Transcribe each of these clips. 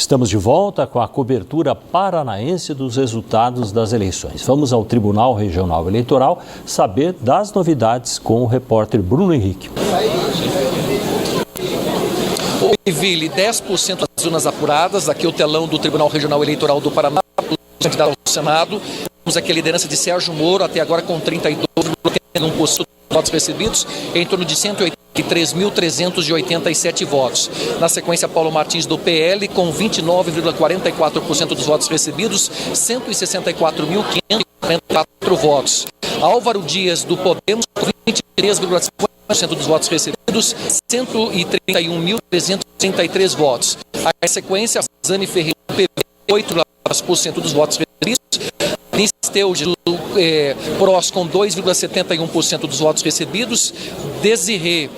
Estamos de volta com a cobertura paranaense dos resultados das eleições. Vamos ao Tribunal Regional Eleitoral saber das novidades com o repórter Bruno Henrique. Oi, Vili, 10% das urnas apuradas. Aqui é o telão do Tribunal Regional Eleitoral do Paraná, candidato ao Senado. Temos aqui a liderança de Sérgio Moro, até agora com 32,1% dos votos recebidos, em torno de 183.387 votos. Na sequência, Paulo Martins do PL, com 29,44% dos votos recebidos, 164.544 votos. Álvaro Dias do Podemos, com 23,50% dos votos recebidos, 131.333 votos. Na sequência, Zane Ferreira do PV, 8,4% dos votos recebidos. Nisteude do PROS com 2,71% dos votos recebidos. Desirê.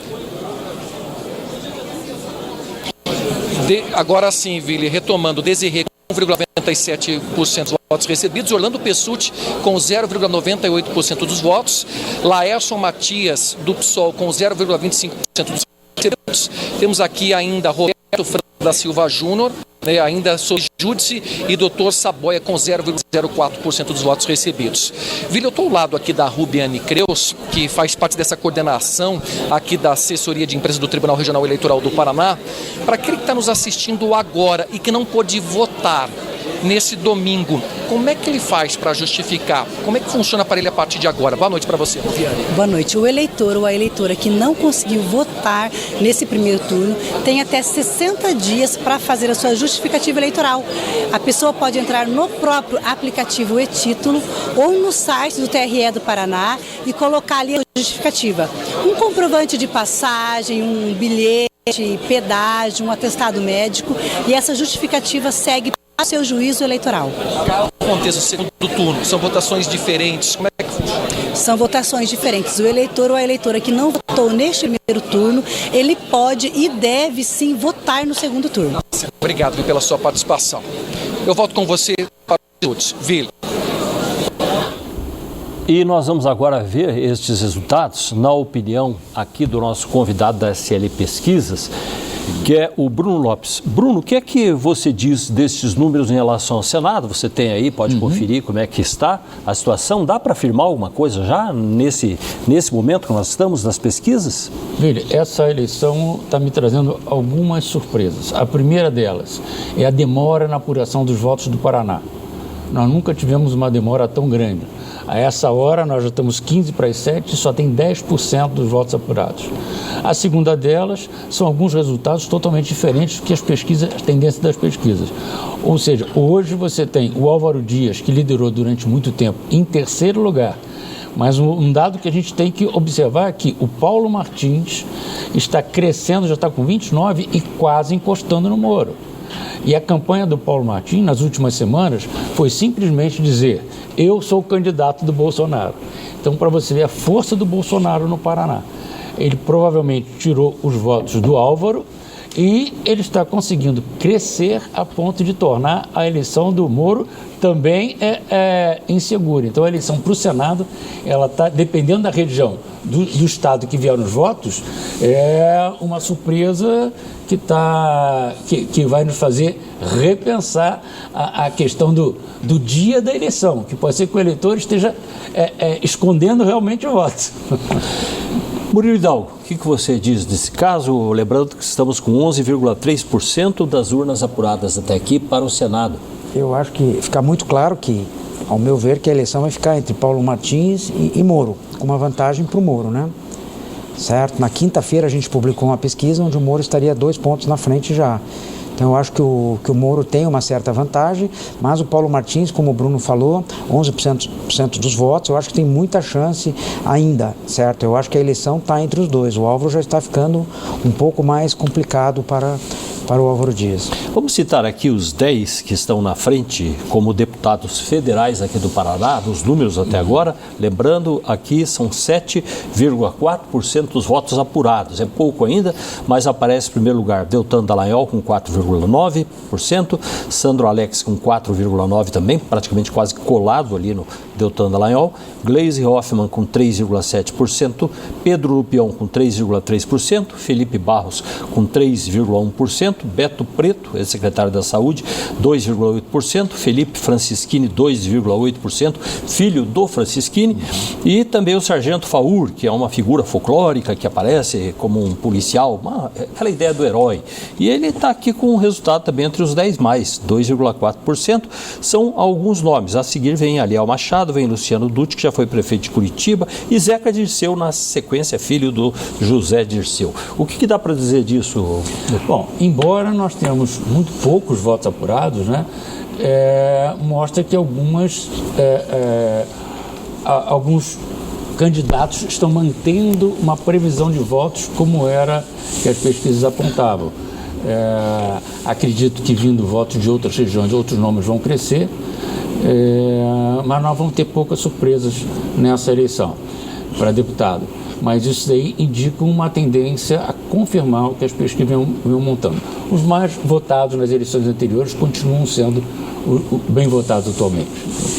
Agora sim, Vili, retomando. Desirê com 1,97% dos votos recebidos. Orlando Pessutti com 0,98% dos votos. Laércio Matias do PSOL com 0,25% dos votos recebidos. Temos aqui ainda Roberto Franco da Silva Júnior, ainda sob júdice, e Dr. Saboia com 0,04% dos votos recebidos. Vili, eu estou ao lado aqui da Rubiane Creus, que faz parte dessa coordenação aqui da assessoria de imprensa do Tribunal Regional Eleitoral do Paraná. Para aquele que está nos assistindo agora e que não pôde votar nesse domingo, como é que ele faz para justificar? Como é que funciona para ele a partir de agora? Boa noite para você, Rubiane. Boa noite. O eleitor ou a eleitora que não conseguiu votar nesse primeiro turno tem até 60 dias para fazer a sua justificativa eleitoral. A pessoa pode entrar no próprio aplicativo e-Título ou no site do TRE do Paraná e colocar ali a justificativa. Um comprovante de passagem, um bilhete, pedágio, um atestado médico, e essa justificativa segue a seu juízo eleitoral. O contexto do segundo turno, são votações diferentes, como é que funciona? São votações diferentes. O eleitor ou a eleitora que não votou neste primeiro turno, ele pode e deve sim votar no segundo turno. Obrigado pela sua participação. Eu volto com você para os Vili. E nós vamos agora ver estes resultados, na opinião aqui do nosso convidado da SL Pesquisas, que é o Bruno Lopes. Bruno, o que é que você diz destes números em relação ao Senado? Você tem aí, pode conferir como é que está a situação. Dá para afirmar alguma coisa já nesse momento que nós estamos nas pesquisas? Vili, essa eleição está me trazendo algumas surpresas. A primeira delas é a demora na apuração dos votos do Paraná. Nós nunca tivemos uma demora tão grande. A essa hora, nós já estamos 15 para as 7 e só tem 10% dos votos apurados. A segunda delas são alguns resultados totalmente diferentes do que as tendências das pesquisas. Ou seja, hoje você tem o Álvaro Dias, que liderou durante muito tempo, em terceiro lugar. Mas um dado que a gente tem que observar é que o Paulo Martins está crescendo, já está com 29 e quase encostando no Moro. E a campanha do Paulo Martins, nas últimas semanas, foi simplesmente dizer: eu sou o candidato do Bolsonaro. Então, para você ver a força do Bolsonaro no Paraná, ele provavelmente tirou os votos do Álvaro e ele está conseguindo crescer a ponto de tornar a eleição do Moro também insegura. Então, a eleição para o Senado, ela está, dependendo da região do estado que vieram os votos, é uma surpresa que vai nos fazer repensar a questão do dia da eleição, que pode ser que o eleitor esteja escondendo realmente o voto. Murilo Hidalgo, o que você diz desse caso? Lembrando que estamos com 11,3% das urnas apuradas até aqui para o Senado. Eu acho que fica muito claro que, ao meu ver, que a eleição vai ficar entre Paulo Martins e Moro, com uma vantagem para o Moro, né? Certo? Na quinta-feira a gente publicou uma pesquisa onde o Moro estaria 2 pontos na frente já. Então eu acho que o Moro tem uma certa vantagem, mas o Paulo Martins, como o Bruno falou, 11% dos votos, eu acho que tem muita chance ainda, certo? Eu acho que a eleição está entre os dois. O Álvaro já está ficando um pouco mais complicado para o Álvaro Dias. Vamos citar aqui os 10 que estão na frente como deputados federais aqui do Paraná, nos números até agora. Lembrando, aqui são 7,4% dos votos apurados. É pouco ainda, mas aparece em primeiro lugar Deltan Dallagnol com 4,9%, Sandro Alex com 4,9% também, praticamente quase colado ali Deltan Dallagnol, Gleisi Hoffmann com 3,7%, Pedro Lupion com 3,3%, Felipe Barros com 3,1%, Beto Preto, ex-secretário da Saúde, 2,8%, Felipe Francischini, 2,8%, filho do Francischini, e também o Sargento Faur, que é uma figura folclórica que aparece como um policial, aquela ideia do herói. E ele está aqui com um resultado também entre os 10 mais, 2,4%. São alguns nomes. A seguir vem Aliel Machado, vem Luciano Dutti, que já foi prefeito de Curitiba, e Zeca Dirceu, na sequência, filho do José Dirceu. O que dá para dizer disso? Bom, embora nós tenhamos muito poucos votos apurados, né, mostra que alguns candidatos estão mantendo uma previsão de votos como era que as pesquisas apontavam. Acredito que vindo votos de outras regiões, outros nomes vão crescer, mas nós vamos ter poucas surpresas nessa eleição para deputado. Mas isso daí indica uma tendência a confirmar o que as pesquisas vêm montando. Os mais votados nas eleições anteriores continuam sendo bem votados atualmente.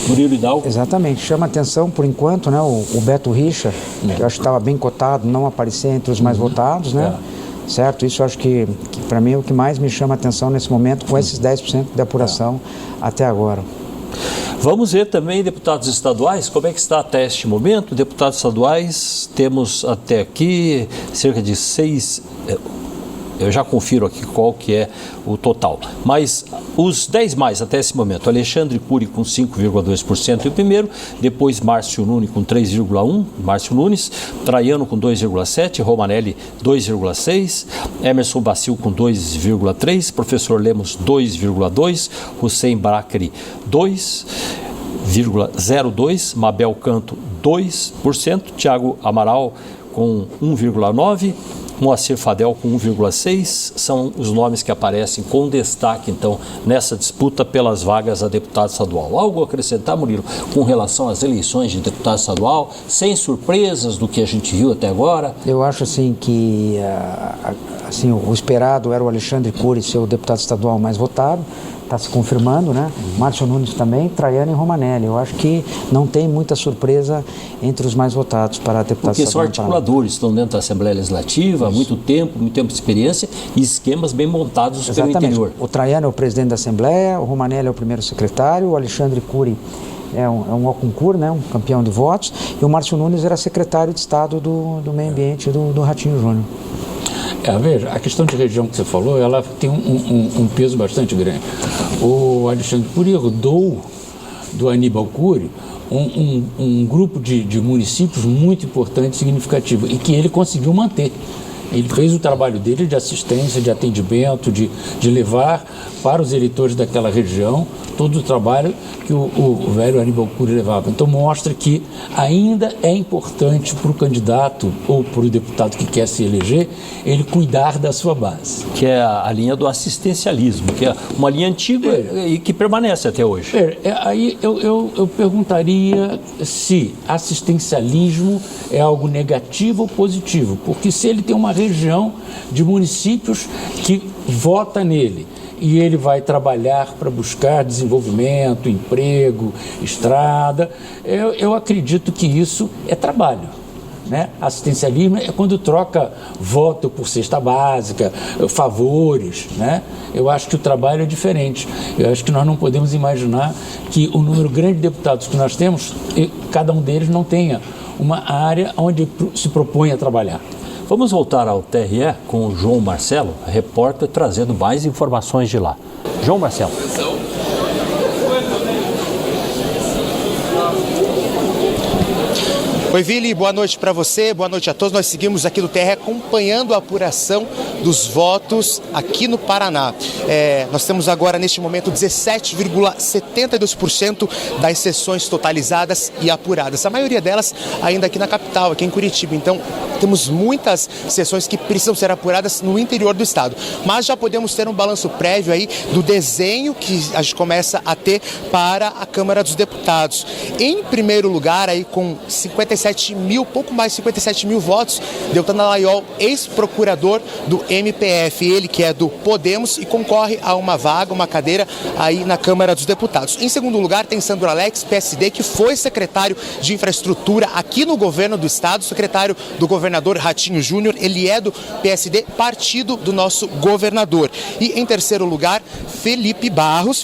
Murilo Hidalgo? Exatamente. Chama atenção, por enquanto, né, o Beto Richa, que eu acho que estava bem cotado, não aparecer entre os mais votados, né? Certo? Isso eu acho que para mim é o que mais me chama atenção nesse momento, com esses 10% de apuração até agora. Vamos ver também deputados estaduais, como é que está até este momento. Deputados estaduais, temos até aqui cerca de 6... Eu já confiro aqui qual que é o total. Mas os 10 mais até esse momento: Alexandre Cury com 5,2% em primeiro, depois Márcio Nunes com 3,1%, Márcio Nunes, Traiano com 2,7%, Romanelli 2,6%, Emerson Bacil com 2,3%, Professor Lemos 2,2%, Hussein Bacri 2,02%, Mabel Canto 2%, Thiago Amaral com 1,9%, Moacir Fadel com 1,6%, são os nomes que aparecem com destaque, então, nessa disputa pelas vagas a deputado estadual. Algo a acrescentar, Murilo, com relação às eleições de deputado estadual, sem surpresas do que a gente viu até agora? Eu acho, assim, que assim, o esperado era o Alexandre Cury ser o deputado estadual mais votado, está se confirmando, né? Márcio Nunes também, Traiano e Romanelli. Eu acho que não tem muita surpresa entre os mais votados para deputado estadual. Porque são articuladores, estão dentro da Assembleia Legislativa há muito tempo de experiência e esquemas bem montados pelo interior. O Traiano é o presidente da Assembleia, o Romanelli é o primeiro secretário, o Alexandre Cury é um concurso, né? Um campeão de votos, e o Márcio Nunes era secretário de Estado do Meio Ambiente do Ratinho Júnior. Veja, a questão de região que você falou, ela tem um peso bastante grande. O Alexandre Cury herdou do Aníbal Cury um grupo de municípios muito importante e significativo, e que ele conseguiu manter. Ele fez o trabalho dele de assistência, de atendimento, de levar para os eleitores daquela região todo o trabalho que o velho Aníbal Cury levava. Então mostra que ainda é importante para o candidato ou para o deputado que quer se eleger, ele cuidar da sua base. Que é a linha do assistencialismo, que é uma linha antiga e que permanece até hoje. Aí eu perguntaria se assistencialismo é algo negativo ou positivo, porque se ele tem uma região de municípios que vota nele e ele vai trabalhar para buscar desenvolvimento, emprego, estrada, eu acredito que isso é trabalho, né? Assistencialismo é quando troca voto por cesta básica, favores, né? Eu acho que o trabalho é diferente. Eu acho que nós não podemos imaginar que o número grande de deputados que nós temos, cada um deles não tenha uma área onde se propõe a trabalhar. Vamos voltar ao TRE com o João Marcelo, repórter, trazendo mais informações de lá. João Marcelo. Oi, Vili, boa noite para você, boa noite a todos. Nós seguimos aqui do TRE acompanhando a apuração dos votos aqui no Paraná. Nós temos agora, neste momento, 17,72% das sessões totalizadas e apuradas. A maioria delas ainda aqui na capital, aqui em Curitiba. Então, temos muitas sessões que precisam ser apuradas no interior do estado. Mas já podemos ter um balanço prévio aí do desenho que a gente começa a ter para a Câmara dos Deputados. Em primeiro lugar, aí com 57% 57 mil, pouco mais de 57 mil votos, Deltan Dallagnol, ex-procurador do MPF, ele que é do Podemos e concorre a uma vaga, uma cadeira aí na Câmara dos Deputados. Em segundo lugar tem Sandro Alex, PSD, que foi secretário de infraestrutura aqui no governo do estado, secretário do governador Ratinho Júnior, ele é do PSD, partido do nosso governador. E em terceiro lugar, Felipe Barros,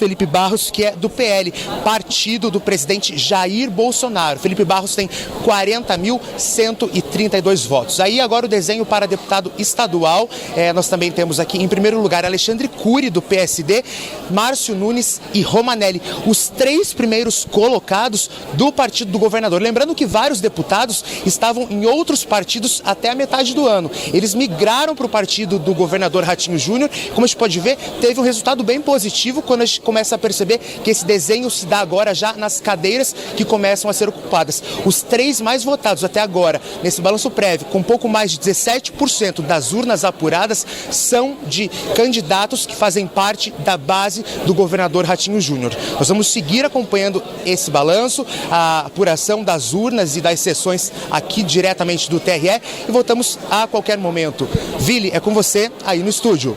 que é do PL, partido do presidente Jair Bolsonaro. Felipe Barros tem 40.132 votos. Aí agora o desenho para deputado estadual, nós também temos aqui em primeiro lugar Alexandre Cury, do PSD, Márcio Nunes e Romanelli, os três primeiros colocados do partido do governador. Lembrando que vários deputados estavam em outros partidos até a metade do ano. Eles migraram para o partido do governador Ratinho Júnior. Como a gente pode ver, teve um resultado bem positivo quando a gente começa a perceber que esse desenho se dá agora já nas cadeiras que começam a ser ocupadas. Os três mais votados até agora, nesse balanço prévio, com pouco mais de 17% das urnas apuradas, são de candidatos que fazem parte da base do governador Ratinho Júnior. Nós vamos seguir acompanhando esse balanço, a apuração das urnas e das sessões aqui diretamente do TRE e voltamos a qualquer momento. Vili, é com você aí no estúdio.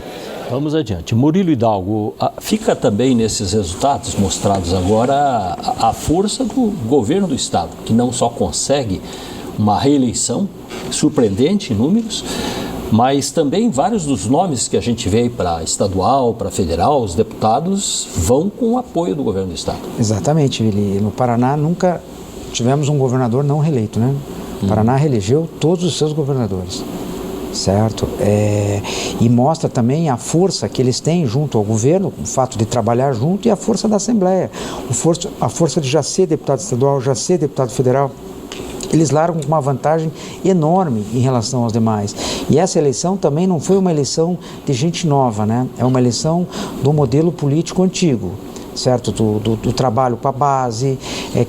Vamos adiante. Murilo Hidalgo, fica também nesses resultados mostrados agora a força do governo do estado, que não só consegue uma reeleição surpreendente em números, mas também vários dos nomes que a gente vê para estadual, para federal, os deputados vão com o apoio do governo do estado. Exatamente, Vili. No Paraná nunca tivemos um governador não reeleito, né? O Paraná reelegeu todos os seus governadores, certo? E mostra também a força que eles têm junto ao governo, o fato de trabalhar junto, e a força da Assembleia, a força de já ser deputado estadual, já ser deputado federal. Eles largam com uma vantagem enorme em relação aos demais. E essa eleição também não foi uma eleição de gente nova, né? É uma eleição do modelo político antigo, certo? Do trabalho para a base,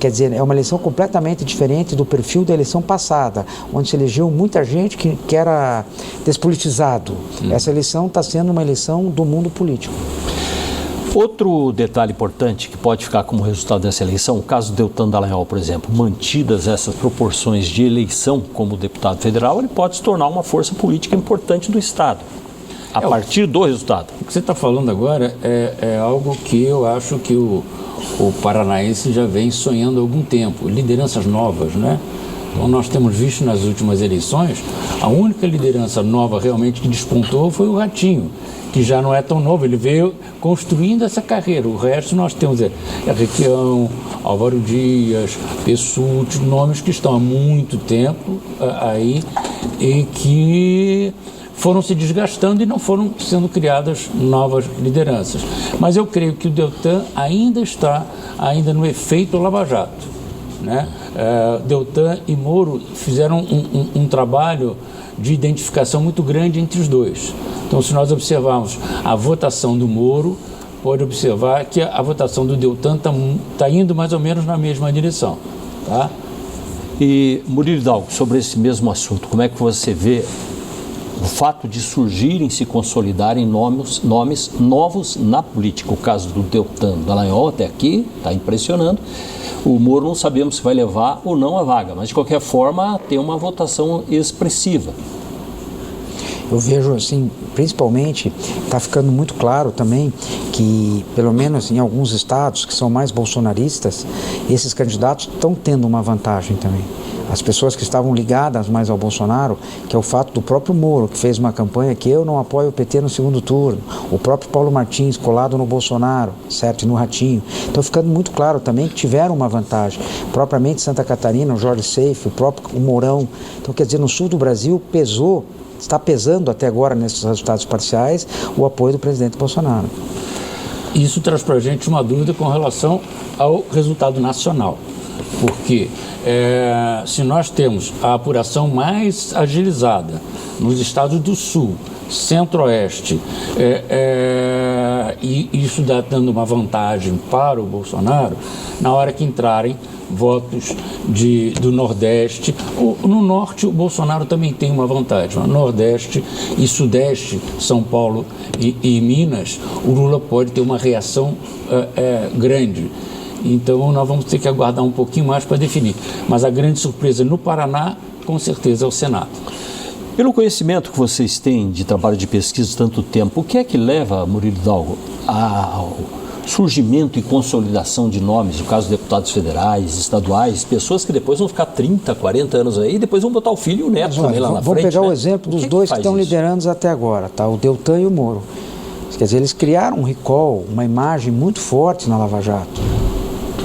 quer dizer, é uma eleição completamente diferente do perfil da eleição passada, onde se elegeu muita gente que era despolitizado. Essa eleição está sendo uma eleição do mundo político. Outro detalhe importante que pode ficar como resultado dessa eleição, o caso do Deltan Dallagnol, por exemplo, mantidas essas proporções de eleição como deputado federal, ele pode se tornar uma força política importante do estado, a partir do resultado. O que você está falando agora é algo que eu acho que o paranaense já vem sonhando há algum tempo, lideranças novas, né? Então nós temos visto nas últimas eleições, a única liderança nova realmente que despontou foi o Ratinho, que já não é tão novo, ele veio construindo essa carreira. O resto nós temos Requião, Álvaro Dias, Pessutti, nomes que estão há muito tempo aí e que foram se desgastando e não foram sendo criadas novas lideranças. Mas eu creio que o Deltan ainda está no efeito Lava Jato, né? Deltan e Moro fizeram um trabalho de identificação muito grande entre os dois. Então, se nós observarmos a votação do Moro, pode observar que a votação do Deltan está indo mais ou menos na mesma direção, tá? E, Murilo Hidalgo, sobre esse mesmo assunto, como é que você vê o fato de surgirem, se consolidarem nomes novos na política? O caso do Deltan Dallagnol até aqui está impressionando. O Moro não sabemos se vai levar ou não a vaga, mas de qualquer forma tem uma votação expressiva. Eu vejo, assim, principalmente, está ficando muito claro também que, pelo menos em alguns estados que são mais bolsonaristas, esses candidatos estão tendo uma vantagem também. As pessoas que estavam ligadas mais ao Bolsonaro, que é o fato do próprio Moro, que fez uma campanha que eu não apoio o PT no segundo turno, o próprio Paulo Martins colado no Bolsonaro, certo, e no Ratinho. Então ficando muito claro também que tiveram uma vantagem. Propriamente Santa Catarina, o Jorge Seife, o Mourão. Então, quer dizer, no sul do Brasil está pesando até agora nesses resultados parciais o apoio do presidente Bolsonaro. Isso traz para a gente uma dúvida com relação ao resultado nacional, porque se nós temos a apuração mais agilizada nos estados do Sul, Centro-Oeste, e isso dando uma vantagem para o Bolsonaro, na hora que entrarem votos do Nordeste. No Norte, o Bolsonaro também tem uma vantagem. No Nordeste e Sudeste, São Paulo e Minas, o Lula pode ter uma reação grande. Então nós vamos ter que aguardar um pouquinho mais para definir. Mas a grande surpresa no Paraná, com certeza, é o Senado. Pelo conhecimento que vocês têm de trabalho de pesquisa tanto tempo, o que é que leva, Murilo Hidalgo, ao surgimento e consolidação de nomes, no caso de deputados federais, estaduais, pessoas que depois vão ficar 30, 40 anos aí e depois vão botar o filho e o neto também lá na frente? Vamos pegar né? o exemplo dos dois que estão liderando até agora, tá? O Deltan e o Moro. Quer dizer, eles criaram um recall, uma imagem muito forte na Lava Jato.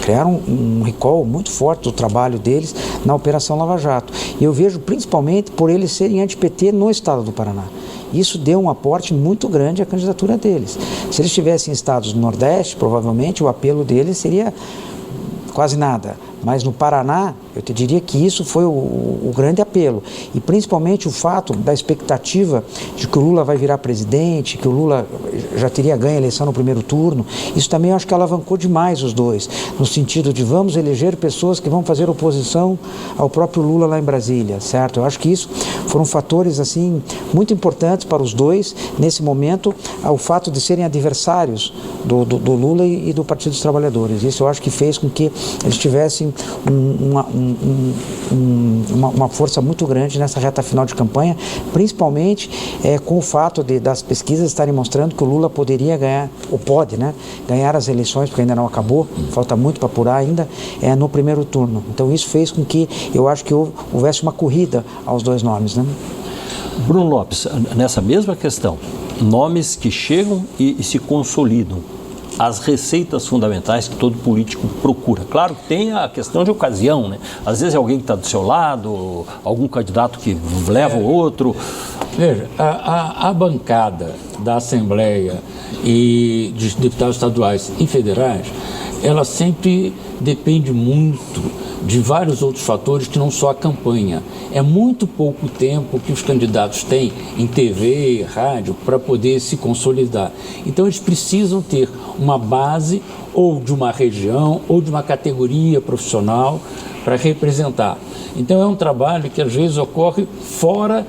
Criaram um recall muito forte do trabalho deles na Operação Lava Jato. E eu vejo principalmente por eles serem anti-PT no estado do Paraná. Isso deu um aporte muito grande à candidatura deles. Se eles estivessem em estados do Nordeste, provavelmente o apelo deles seria quase nada. Mas no Paraná, eu te diria que isso foi o grande apelo. E principalmente o fato da expectativa de que o Lula vai virar presidente, que o Lula já teria ganho a eleição no primeiro turno. Isso também eu acho que alavancou demais os dois, no sentido de vamos eleger pessoas que vão fazer oposição ao próprio Lula lá em Brasília, certo? Eu acho que isso foram fatores assim muito importantes para os dois nesse momento, ao fato de serem adversários do Lula e do Partido dos Trabalhadores. Isso eu acho que fez com que eles tivessem uma força muito grande nessa reta final de campanha, principalmente com o fato das pesquisas estarem mostrando que o Lula poderia ganhar, ou pode, né, ganhar as eleições, porque ainda não acabou, falta muito para apurar ainda, no primeiro turno. Então isso fez com que eu acho que houvesse uma corrida aos dois nomes, né? Bruno Lopes, nessa mesma questão, nomes que chegam e se consolidam, as receitas fundamentais que todo político procura. Claro que tem a questão de ocasião, né? Às vezes é alguém que está do seu lado, algum candidato que leva o outro. Veja, a bancada da Assembleia e de deputados estaduais e federais, ela sempre depende muito de vários outros fatores que não só a campanha. É muito pouco tempo que os candidatos têm em TV, rádio, para poder se consolidar. Então eles precisam ter uma base ou de uma região ou de uma categoria profissional para representar. Então é um trabalho que às vezes ocorre fora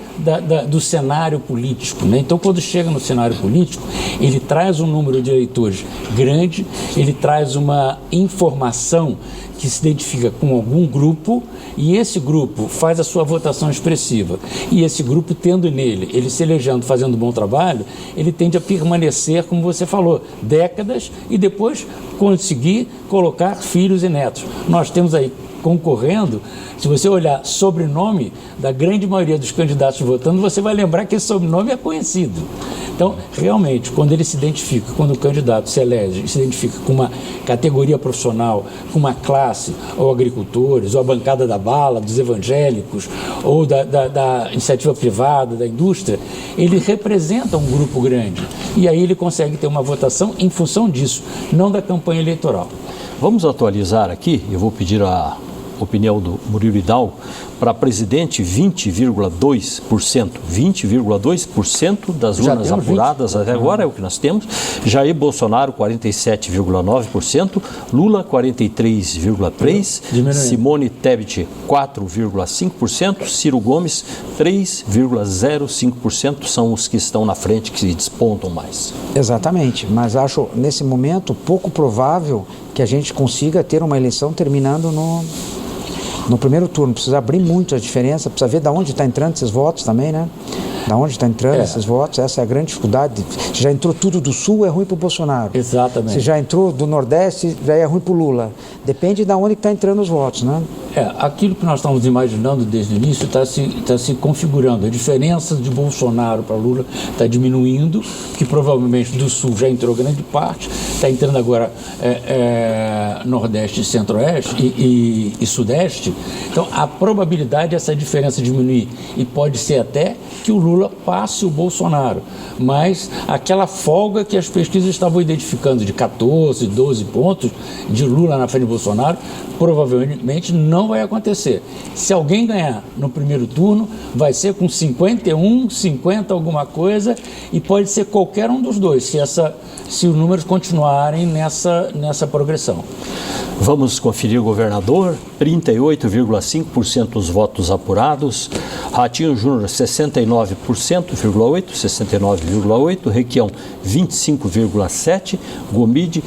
do cenário político, né? Então quando chega no cenário político, ele traz um número de eleitores grande, ele traz uma informação que se identifica com algum grupo e esse grupo faz a sua votação expressiva. E esse grupo, tendo nele, ele se elegendo, fazendo um bom trabalho, ele tende a permanecer, como você falou, décadas e depois conseguir colocar filhos e netos. Nós temos aí concorrendo, se você olhar sobrenome da grande maioria dos candidatos votando, você vai lembrar que esse sobrenome é conhecido. Então, realmente, quando ele se identifica, quando o candidato se elege, se identifica com uma categoria profissional, com uma classe, ou agricultores, ou a bancada da bala, dos evangélicos, ou da iniciativa privada, da indústria, ele representa um grupo grande. E aí ele consegue ter uma votação em função disso, não da campanha eleitoral. Vamos atualizar aqui, eu vou pedir a opinião do Murilo Hidalgo, para presidente 20,2% das urnas apuradas até agora é o que nós temos, Jair Bolsonaro 47,9%, Lula 43,3%, Simone Tebet 4,5%, Ciro Gomes 3,05% são os que estão na frente, que se despontam mais. Exatamente, mas acho nesse momento pouco provável que a gente consiga ter uma eleição terminando no primeiro turno. Precisa abrir muito a diferença, precisa ver de onde está entrando esses votos também, né? Da onde está entrando esses votos, essa é a grande dificuldade. Se já entrou tudo do Sul, é ruim para o Bolsonaro. Exatamente. Se já entrou do Nordeste, já é ruim para o Lula. Depende de onde está entrando os votos, né? Aquilo que nós estamos imaginando desde o início está se configurando. A diferença de Bolsonaro para Lula está diminuindo, que provavelmente do Sul já entrou grande parte, está entrando agora Nordeste, Centro-Oeste e Sudeste. Então, a probabilidade dessa diferença diminuir, e pode ser até que o Lula passe o Bolsonaro, mas aquela folga que as pesquisas estavam identificando de 14, 12 pontos de Lula na frente de Bolsonaro, provavelmente não vai acontecer. Se alguém ganhar no primeiro turno, vai ser com 51, 50 alguma coisa, e pode ser qualquer um dos dois, se os números continuarem nessa progressão. Vamos conferir o governador, 38,5% dos votos apurados, Ratinho Júnior 69,8%, Requião 25,7%, Gomide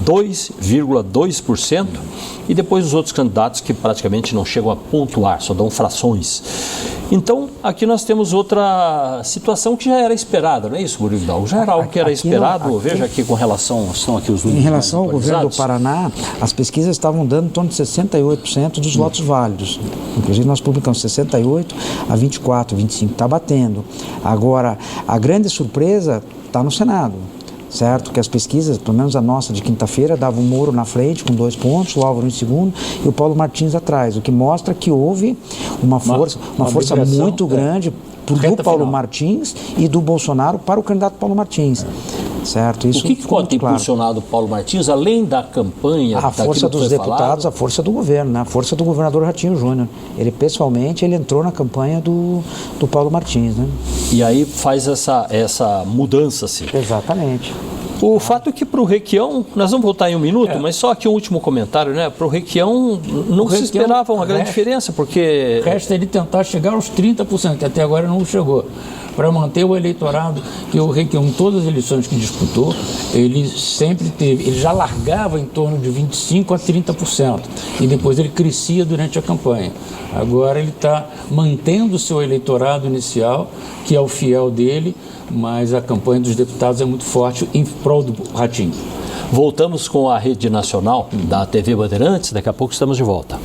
2,2%, e depois os outros candidatos que praticamente não chegam a pontuar, só dão frações. Então, aqui nós temos outra situação que já era esperada, não é isso, Murilo Hidalgo? Já era algo que era esperado, veja aqui com relação, estão aqui os números. Em relação ao governo do Paraná, as pesquisas estavam dando em torno de 68% dos votos válidos. Inclusive nós publicamos 68 a 24, 25, está batendo. Agora, a grande surpresa está no Senado. Certo? Que as pesquisas, pelo menos a nossa de quinta-feira, dava o Moro na frente com 2 pontos, o Álvaro em segundo e o Paulo Martins atrás, o que mostra que houve uma força muito grande do Paulo Martins e do Bolsonaro para o candidato Paulo Martins. Certo? Isso o que pode ter impulsionado o Paulo Martins, além da campanha? A força dos deputados, a força do governo, né? A força do governador Ratinho Júnior. Ele, pessoalmente, ele entrou na campanha do Paulo Martins, né? E aí faz essa mudança, assim. Exatamente. O fato é que para o Requião, nós vamos voltar em um minuto, mas só aqui um último comentário, né? Para o Requião não se esperava uma grande diferença, porque... Resta ele tentar chegar aos 30%, que até agora não chegou. Para manter o eleitorado, que o Requião, todas as eleições que disputou, ele sempre teve, ele já largava em torno de 25% a 30%, e depois ele crescia durante a campanha. Agora ele está mantendo o seu eleitorado inicial, que é o fiel dele, mas a campanha dos deputados é muito forte em prol do Ratinho. Voltamos com a rede nacional da TV Bandeirantes, daqui a pouco estamos de volta.